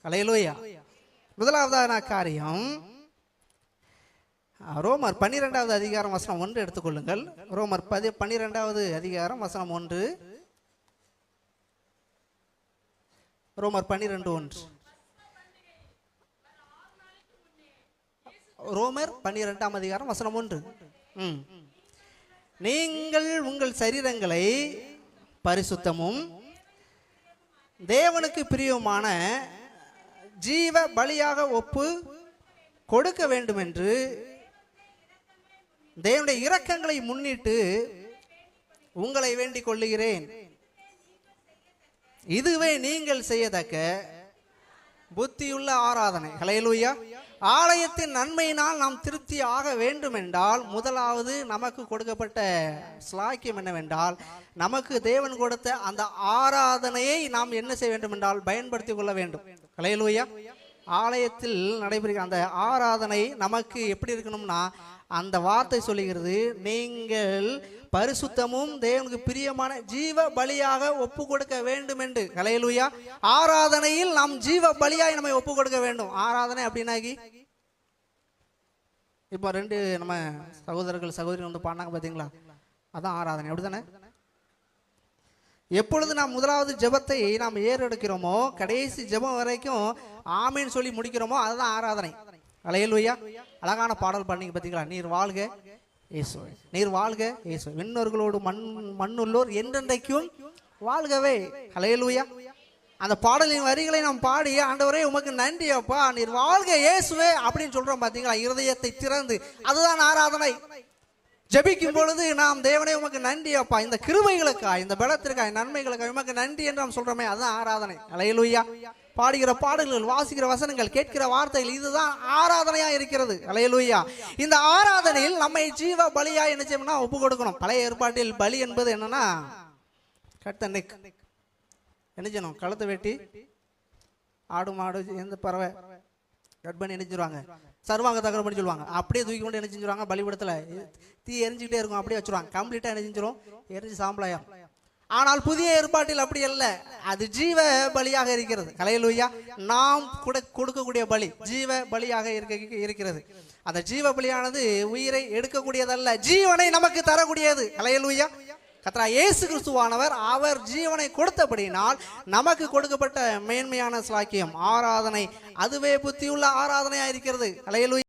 அல்லேலூயா. முதலாவதான காரியம் ரோமர் 12வது அதிகாரம் வசனம் 1 எடுத்துக்கொள்ளுங்கள். ரோமர் 12வது அதிகாரம் வசனம் 1. ரோமர் 12:1. ரோமர் 12ஆம் அதிகாரம் வசனம் 1. நீங்கள் உங்கள் சரீரங்களை பரிசுத்தமும் தேவனுக்கு பிரியமான ஜீவ பலியாக ஒப்பு கொடுக்க வேண்டும் என்று தேவனுடைய இரக்கங்களை முன்னிட்டு உங்களை வேண்டிக் கொள்ளுகிறேன். இதுவே நீங்கள் செய்யத்தக்க புத்தியுள்ள ஆராதனை. ஹல்லேலூயா. ஆலயத்தின் நன்மையினால் நாம் திருப்தி ஆக வேண்டும் என்றால் முதலாவது நமக்கு கொடுக்கப்பட்ட ஸ்லாக்கியம் என்னவென்றால், நமக்கு தேவன் கொடுத்த அந்த ஆராதனையை நாம் என்ன செய்ய வேண்டும் என்றால் பயன்படுத்தி கொள்ள வேண்டும். ஹல்லேலூயா. ஆலயத்தில் நடைபெறுகிற அந்த ஆராதனை நமக்கு எப்படி இருக்கணும்னா, அந்த வார்த்தை சொல்லுகிறது, நீங்கள் பரிசுத்தமும் தேவனுக்கு பிரியமான ஜீவ பலியாக ஒப்பு கொடுக்க வேண்டும் என்று. ஹல்லேலூயா. ஆராதனையில் நாம் ஜீவ பலியாய் நம்மை ஒப்பு கொடுக்க வேண்டும். ஆராதனை அப்படின்னாக்கி இப்போ 2 நம்ம சகோதரர்கள் சகோதரி வந்து பாடினாங்க பார்த்தீங்களா, அதான் ஆராதனை. அப்படித்தானே? எப்பொழுது நாம் முதலாவது ஜெபத்தை நாம் ஏறெடுக்கிறோமோ, கடைசி ஜெபம் வரைக்கும் ஆமீன் சொல்லி முடிக்கிறோமோ, அதுதான் ஆராதனை. அல்லேலூயா. அழகான பாடல் பாடினீங்க பார்த்தீங்களா, நீர் வாழ்க இயேசுவே, நீர் வாழ்க இயேசுவே, விண்ணோர்களோடு மண்ணுள்ளோர் என்றென்றைக்கும் வாழ்கவே. அல்லேலூயா. அந்த பாடலின் வரிகளை நாம் பாடி, ஆண்டவரே உமக்கு நன்றி அப்பா, நீர் வாழ்க இயேசுவே அப்படின்னு சொல்றோம் பார்த்தீங்களா, இருதயத்தை திறந்து. அதுதான் ஆராதனை. ஜெபிக்கும் பொழுது நாம் தேவனே உமக்கு நன்றி அப்பா, இந்த கிருபைகளுக்காய், இந்த பலத்திற்காய், நன்மைகளுக்காய் உமக்கு நன்றி என்று நாம் சொல்றோமே, அதுதான் ஆராதனை. அல்லேலூயா. பாடுகிற பாடல்கள், வாசிக்கிற வசனங்கள், கேட்கிற வார்த்தைகள், இதுதான் ஆராதனையா இருக்கிறது. அல்லேலூயா. இந்த ஆராதனையில் நம்மை ஜீவ பலியா என்ன செய்யணும்னா ஒப்பு கொடுக்கணும். பழைய ஏற்பாட்டில் பலி என்பது என்னன்னா, கட் த நெக், என்ன செய்யணும், கழுத்தை வெட்டி ஆடு மாடு எந்த பறவை கட் பண்ணி என்ன செஞ்சுருவாங்க, சர்வாங்க தகரம் பண்ணி சொல்லுவாங்க. அப்படியே தூக்கி கொண்டு என்ன செஞ்சுருவாங்க, பலிபடத்தில் தீ எரிஞ்சுக்கிட்டே இருக்கும், அப்படியே வச்சுருவாங்க. கம்ப்ளீட்டாக என்ன செஞ்சிடும், எரிஞ்சு சாம்பலாயம். ஆனால் புதிய ஏற்பாட்டில் அப்படி அல்ல, அது ஜீவ பலியாக இருக்கிறது. ஹல்லேலூயா. நாம் கூட கொடுக்கக்கூடிய பலி ஜீவ பலியாக இருக்கிறது. அந்த ஜீவ பலியானது உயிரை எடுக்கக்கூடியதல்ல, ஜீவனை நமக்கு தரக்கூடியது. ஹல்லேலூயா. கர்த்தராகிய இயேசு கிறிஸ்துவானவர் அவர் ஜீவனை கொடுத்தபடியினால் நமக்கு கொடுக்கப்பட்ட மேன்மையான ஸ்லாக்கியம் ஆராதனை, அதுவே புத்தியுள்ள ஆராதனையா இருக்கிறது. ஹல்லேலூயா.